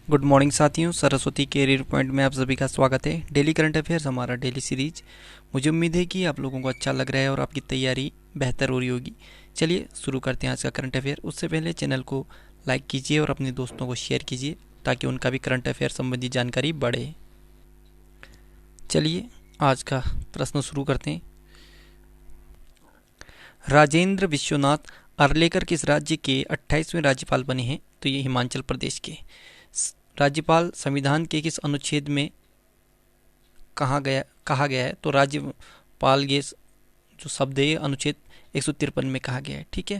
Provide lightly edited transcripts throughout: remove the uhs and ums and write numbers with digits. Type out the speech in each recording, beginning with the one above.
Good morning साथियों, Saraswati career point में आप सभी का स्वागत है। डेली करंट अफेयर्स हमारा डेली सीरीज। मुझे उम्मीद है कि आप लोगों को अच्छा लग रहा है और आपकी तैयारी बेहतर हो रही होगी। चलिए शुरू करते हैं आज का करंट अफेयर। उससे पहले चैनल को लाइक कीजिए और अपने दोस्तों को शेयर कीजिए ताकि उनका भी करंट अफेयर संबंधी जानकारी बढ़े। चलिए आज का प्रश्न शुरू करते हैं। राजेंद्र विश्वनाथ अर्लेकर किस राज्य के 28वें राज्यपाल बने हैं? तो ये हिमाचल प्रदेश के। राज्यपाल संविधान के किस अनुच्छेद में कहा गया है? तो राज्यपाल ये जो शब्द है अनुच्छेद 153 में कहा गया है। ठीक है।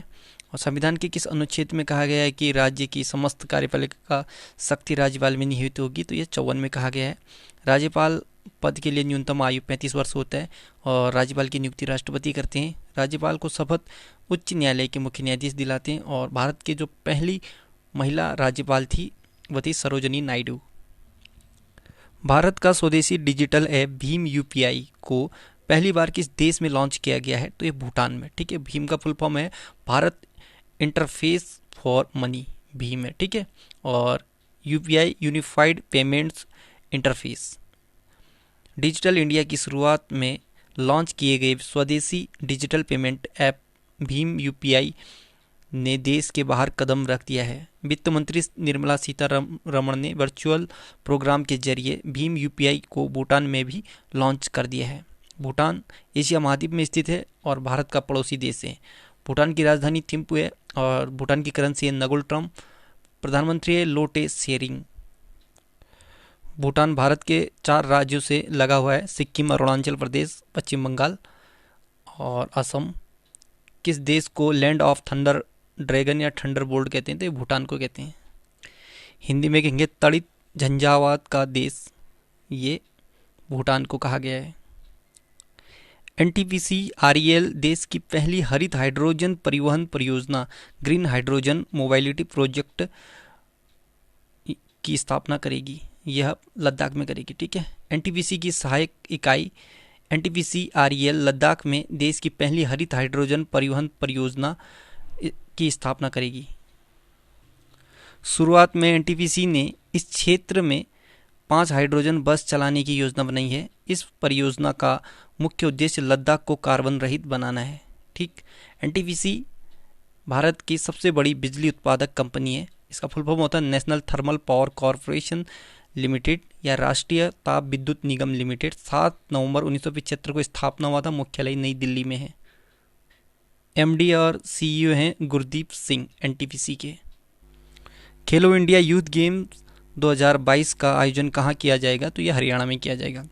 और संविधान के किस अनुच्छेद में कहा गया है कि राज्य की समस्त कार्यपालिका का शक्ति राज्यपाल में निहित होगी? तो ये 54 में कहा गया है। राज्यपाल पद के लिए न्यूनतम आयु 35 वर्ष होता है और राज्यपाल की नियुक्ति राष्ट्रपति करते हैं। राज्यपाल को शपथ उच्च न्यायालय के मुख्य न्यायाधीश दिलाते हैं और भारत की जो पहली महिला राज्यपाल थी वह थी सरोजनी नायडू। भारत का स्वदेशी डिजिटल ऐप भीम यूपीआई को पहली बार किस देश में लॉन्च किया गया है? तो ये भूटान में। ठीक है। भीम का फुल फॉर्म है Bharat interface for money, Bhim है। ठीक है। और UPI unified payments interface. Digital India की शुरुआत में लॉन्च किए गए स्वदेशी digital payment app Bhim UPI ने देश के बाहर कदम रख दिया है। वित्त मंत्री निर्मला सीतारमण ने वर्चुअल प्रोग्राम के जरिए भीम यूपीआई को भूटान में भी लॉन्च कर दिया है। भूटान एशिया महाद्वीप में स्थित है और भारत का पड़ोसी देश है। भूटान की राजधानी थिम्पू है और भूटान की करेंसी है नगुल ट्रम। प्रधानमंत्री है लोटे शेरिंग। भूटान भारत के 4 राज्यों से लगा हुआ है, सिक्किम, अरुणाचल प्रदेश, पश्चिम बंगाल और असम। किस देश को लैंड ऑफ थंडर ड्रैगन या थंडर बोल्ट कहते हैं? तो भूटान को कहते हैं। हिंदी में कहेंगे तड़ित झंझावात का देश, ये भूटान को कहा गया है। एनटीपीसी आरईएल देश की पहली हरित हाइड्रोजन परिवहन परियोजना ग्रीन हाइड्रोजन मोबाइलिटी प्रोजेक्ट की स्थापना करेगी। यह लद्दाख में करेगी। ठीक है। एनटीपीसी की सहायक इकाई एनटीपीसी आरईएल लद्दाख में देश की पहली हरित हाइड्रोजन परिवहन परियोजना की स्थापना करेगी। शुरुआत में एनटीपीसी ने इस क्षेत्र में 5 हाइड्रोजन बस चलाने की योजना बनाई है। इस परियोजना का मुख्य उद्देश्य लद्दाख को कार्बन रहित बनाना है। ठीक। एनटीपीसी भारत की सबसे बड़ी बिजली उत्पादक कंपनी है। इसका फुल फॉर्म होता है national thermal power corporation limited या राष्ट्रीय ताप विद्युत निगम लिमिटेड। 7 नवंबर 1975 को स्थापना हुआ था। मुख्यालय नई दिल्ली में है। एमडी और सीईओ हैं गुरदीप सिंह एनटीपीसी के। खेलो इंडिया यूथ गेम्स 2022 का आयोजन कहाँ किया जाएगा? तो ये हरियाणा में किया जाएगा।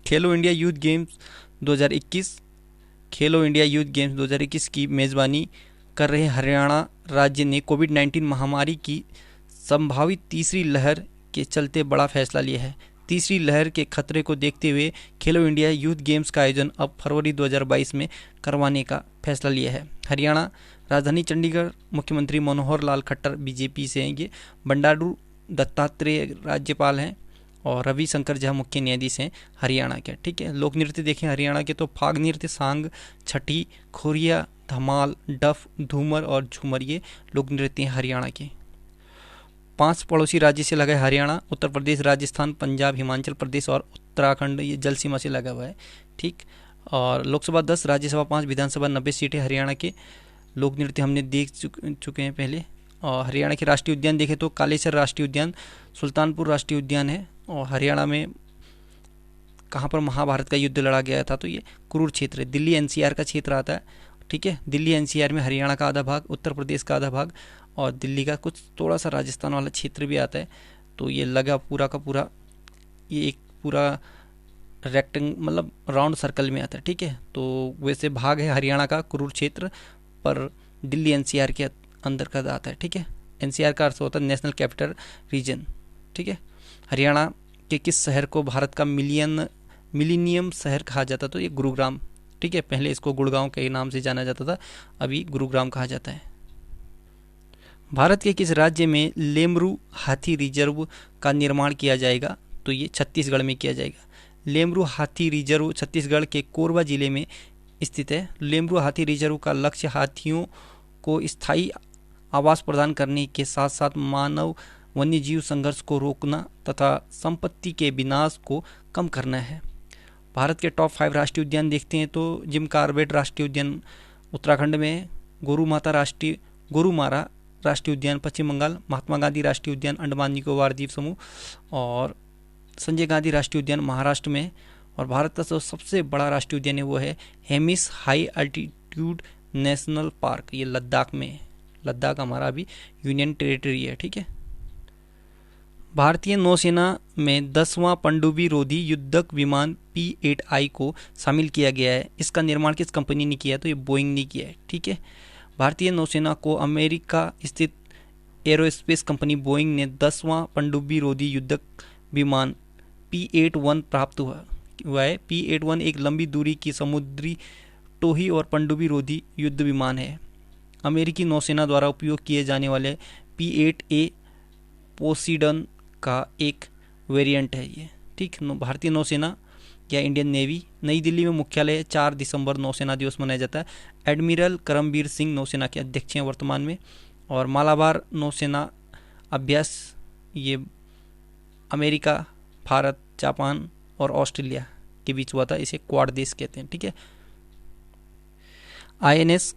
खेलो इंडिया यूथ गेम्स 2021 खेलो इंडिया यूथ गेम्स 2021 की मेज़बानी कर रहे हरियाणा राज्य ने कोविड-19 महामारी की संभावित तीसरी लहर के चलते बड़ा फैसला लिया है। तीसरी लहर के खतरे को देखते हुए खेलो इंडिया यूथ गेम्स का आयोजन अब फरवरी 2022 में करवाने का फैसला लिया है। हरियाणा राजधानी चंडीगढ़, मुख्यमंत्री मनोहर लाल खट्टर बीजेपी से हैं। ये बंडारू दत्तात्रेय राज्यपाल हैं और रविशंकर झा मुख्य न्यायाधीश हैं हरियाणा के। ठीक है। लोक नृत्य देखें हरियाणा के तो फाग नृत्य, सांग, छठी, खोरिया, धमाल, डफ, धूमर और झूमर, ये लोक नृत्य हैं हरियाणा के। 5 पड़ोसी राज्य से लगा है हरियाणा, उत्तर प्रदेश, राजस्थान, पंजाब, हिमाचल प्रदेश और उत्तराखंड, ये जल सीमा से लगा हुआ है। ठीक। और लोकसभा 10, राज्यसभा 5, विधानसभा 90 सीटें हरियाणा के। लोक नृत्य हमने देख चुके हैं पहले। और हरियाणा के राष्ट्रीय उद्यान देखें तो कालेसर राष्ट्रीय उद्यान, सुल्तानपुर राष्ट्रीय उद्यान है। और हरियाणा में कहाँ पर महाभारत का युद्ध लड़ा गया था? तो ये कुरुक्षेत्र है। दिल्ली एनसीआर का क्षेत्र आता है। ठीक है। दिल्ली एनसीआर में हरियाणा का आधा भाग, उत्तर प्रदेश का आधा भाग और दिल्ली का कुछ थोड़ा सा राजस्थान वाला क्षेत्र भी आता है। तो ये लगा पूरा का पूरा, ये एक पूरा रेक्टेंग मतलब राउंड सर्कल में आता है। ठीक है। तो वैसे भाग है हरियाणा का कुरुक्षेत्र, पर दिल्ली एनसीआर के अंदर का आता है। ठीक है। एनसीआर का अर्थ होता है नेशनल कैपिटल रीजन। ठीक है। हरियाणा के किस शहर को भारत का मिलीनियम शहर कहा जाता? तो ये गुरुग्राम। ठीक है। पहले इसको गुड़गांव के नाम से जाना जाता था, अभी गुरुग्राम कहा जाता है। भारत के किस राज्य में लेमरू हाथी रिजर्व का निर्माण किया जाएगा? तो ये छत्तीसगढ़ में किया जाएगा। लेमरू हाथी रिजर्व छत्तीसगढ़ के कोरबा जिले में स्थित है। लेमरू हाथी रिजर्व का लक्ष्य हाथियों को स्थायी आवास प्रदान करने के साथ साथ मानव वन्यजीव संघर्ष को रोकना तथा संपत्ति के विनाश को कम करना है। भारत के टॉप 5 राष्ट्रीय उद्यान देखते हैं तो जिम कॉर्बेट राष्ट्रीय उद्यान उत्तराखंड में है, गोरुमारा राष्ट्रीय उद्यान पश्चिम बंगाल, महात्मा गांधी राष्ट्रीय उद्यान अंडमान निकोबार द्वीप समूह और संजय गांधी राष्ट्रीय उद्यान महाराष्ट्र में है। और भारत का जो सबसे बड़ा राष्ट्रीय उद्यान है वो है Hemis high altitude national park, ये लद्दाख में है। लद्दाख हमारा अभी यूनियन टेरिटरी है, ठीक है। भारतीय नौसेना में 10वां पनडुब्बी रोधी युद्धक विमान P-8I को शामिल किया गया है। इसका निर्माण किस कंपनी ने किया है? तो ये बोइंग ने किया है, ठीक है। भारतीय नौसेना को अमेरिका स्थित एरोस्पेस कंपनी बोइंग ने 10वां पनडुब्बी रोधी युद्धक विमान P-81 प्राप्त हुआ है। P-81 एक लंबी दूरी की समुद्री टोही और पनडुब्बी रोधी युद्ध विमान है। अमेरिकी नौसेना द्वारा उपयोग किए जाने वाले P-8A पोसीडन का एक वेरिएंट है ये, ठीक। भारतीय नौसेना या इंडियन नेवी नई दिल्ली में मुख्यालय है। 4 दिसंबर नौसेना दिवस मनाया जाता है। एडमिरल करमबीर सिंह नौसेना के अध्यक्ष हैं वर्तमान में। और मालाबार नौसेना अभ्यास ये अमेरिका, भारत, जापान और ऑस्ट्रेलिया के बीच हुआ था। इसे क्वाड देश कहते हैं, ठीक है। INS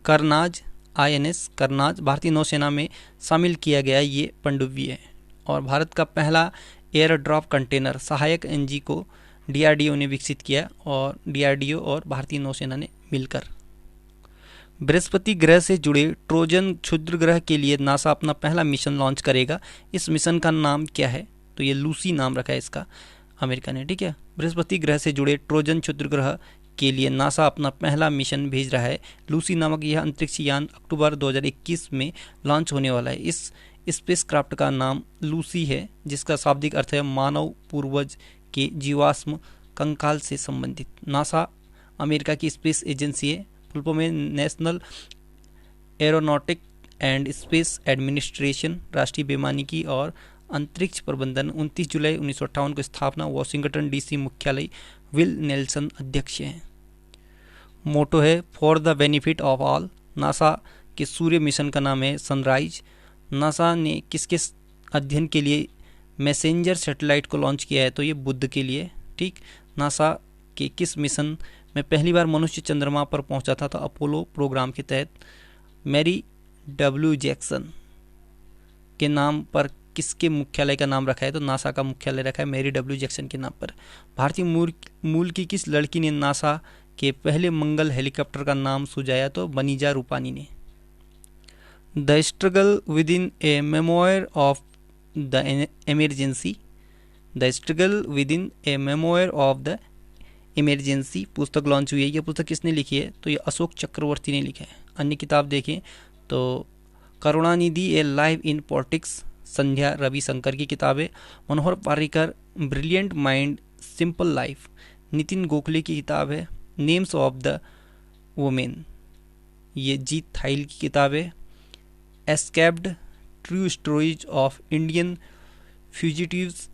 करनाज भारतीय नौसेना में शामिल किया गया ये पनडुब्बी है। और भारत का पहला एयर ड्रॉप कंटेनर सहायक NG को DRDO ने विकसित किया और DRDO और भारतीय नौसेना ने मिलकर। बृहस्पति ग्रह से जुड़े ट्रोजन क्षुद्र ग्रह के लिए नासा अपना पहला मिशन लॉन्च करेगा। इस मिशन का नाम क्या है? तो ये लूसी नाम रखा है इसका अमेरिका ने, ठीक है। बृहस्पति ग्रह से जुड़े ट्रोजन क्षुद्र ग्रह के लिए नासा अपना पहला मिशन भेज रहा है। लूसी नामक यह अंतरिक्ष यान अक्टूबर 2021 में लॉन्च होने वाला है। इस स्पेसक्राफ्ट का नाम लूसी है, जिसका शाब्दिक अर्थ है मानव पूर्वज के जीवाश्म कंकाल से संबंधित। नासा अमेरिका की स्पेस एजेंसी है। फुल फॉर्म में national aeronautic and space administration, राष्ट्रीय बेमानिकी और अंतरिक्ष प्रबंधन। 29 जुलाई 1958 को स्थापना। वाशिंगटन DC मुख्यालय। विल नेल्सन अध्यक्ष हैं। मोटो है for the benefit of all. NASA के सूर्य मिशन का नाम है सनराइज। नासा ने किसके अध्ययन के लिए मैसेंजर सैटेलाइट को लॉन्च किया है? तो ये बुध के लिए, ठीक। नासा के किस मिशन में पहली बार मनुष्य चंद्रमा पर पहुंचा था? तो अपोलो प्रोग्राम के तहत। मैरी W जैक्सन के नाम पर किसके मुख्यालय का नाम रखा है? तो नासा का मुख्यालय रखा है मैरी W जैक्सन के नाम पर। भारतीय मूल की किस लड़की ने नासा के पहले मंगल हेलीकॉप्टर का नाम सुझाया? तो बनीजा रूपानी ने। The struggle with in A memoir of the emergency. The struggle with in A memoir of the emergency पुस्तक लॉन्च हुई है। यह पुस्तक किसने लिखी है? तो ये अशोक चक्रवर्ती ने लिखा है। अन्य किताब देखें तो Karunanidhi a life in politics, Sandhya Ravishankar की किताब है। Manohar Parrikar brilliant mind simple life, Nitin Gokhale की किताब है। नेम्स ऑफ द वुमेन, ये जीत थाइल की किताब है। Escaped true stories of Indian fugitives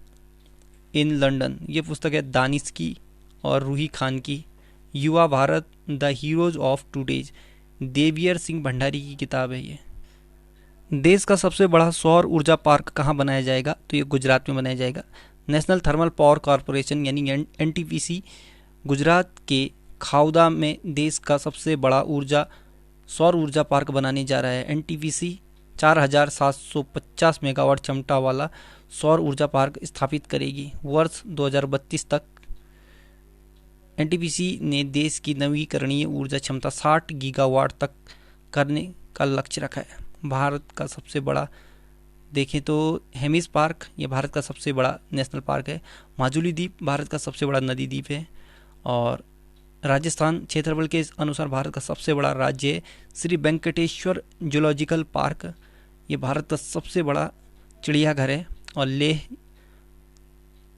in London, ये पुस्तक है दानिश की और रूही खान की। Yuva Bharat the heroes of today's, Deviyar Singh Bhandari की किताब है ये। देश का सबसे बड़ा सौर ऊर्जा पार्क कहाँ बनाया जाएगा? तो ये गुजरात में बनाया जाएगा। नेशनल थर्मल पावर कॉरपोरेशन यानी NTPC गुजरात के खाउदा में देश का सबसे बड़ा सौर ऊर्जा पार्क बनाने जा रहा है। NTPC 4750 मेगावाट क्षमता वाला सौर ऊर्जा पार्क स्थापित करेगी। वर्ष 2032 तक NTPC ने देश की नवीकरणीय ऊर्जा क्षमता 60 गीगावाट तक करने का लक्ष्य रखा है। भारत का सबसे बड़ा देखें तो हेमिस पार्क, ये भारत का सबसे बड़ा नेशनल पार्क है। माजुली द्वीप भारत का सबसे बड़ा नदी द्वीप है। और राजस्थान क्षेत्रफल के अनुसार भारत का सबसे बड़ा राज्य है। श्री वेंकटेश्वर जूलॉजिकल पार्क, ये भारत का सबसे बड़ा चिड़ियाघर है। और लेह,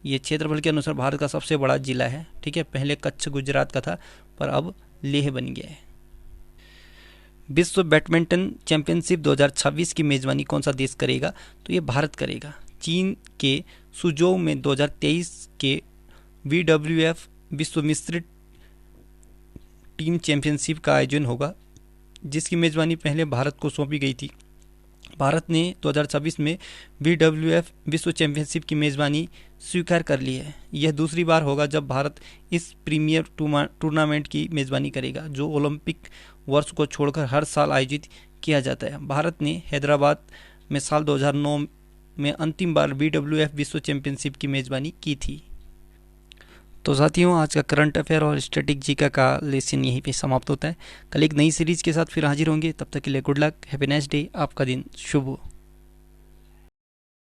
ये क्षेत्रफल के अनुसार भारत का सबसे बड़ा जिला है, ठीक है। पहले कच्छ गुजरात का था पर अब लेह बन गया है। विश्व बैडमिंटन चैंपियनशिप 2026 की मेजबानी कौन सा देश करेगा? तो ये भारत करेगा। चीन के सुजोउ में 2023 के WWF विश्व मिश्रित टीम चैंपियनशिप का आयोजन होगा, जिसकी मेजबानी पहले भारत को सौंपी गई थी। भारत ने 2026 में BWF विश्व चैंपियनशिप की मेज़बानी स्वीकार कर ली है। यह दूसरी बार होगा जब भारत इस प्रीमियर टूर्नामेंट की मेज़बानी करेगा, जो ओलंपिक वर्ष को छोड़कर हर साल आयोजित किया जाता है। भारत ने हैदराबाद में साल 2009 में अंतिम बार BWF विश्व चैंपियनशिप की मेज़बानी की थी। तो साथियों, आज का करंट अफेयर और स्टैटिक जीके का लेसन यहीं पे समाप्त होता है। कल एक नई सीरीज के साथ फिर हाजिर होंगे। तब तक के लिए good luck, happy nice day, आपका दिन शुभ हो।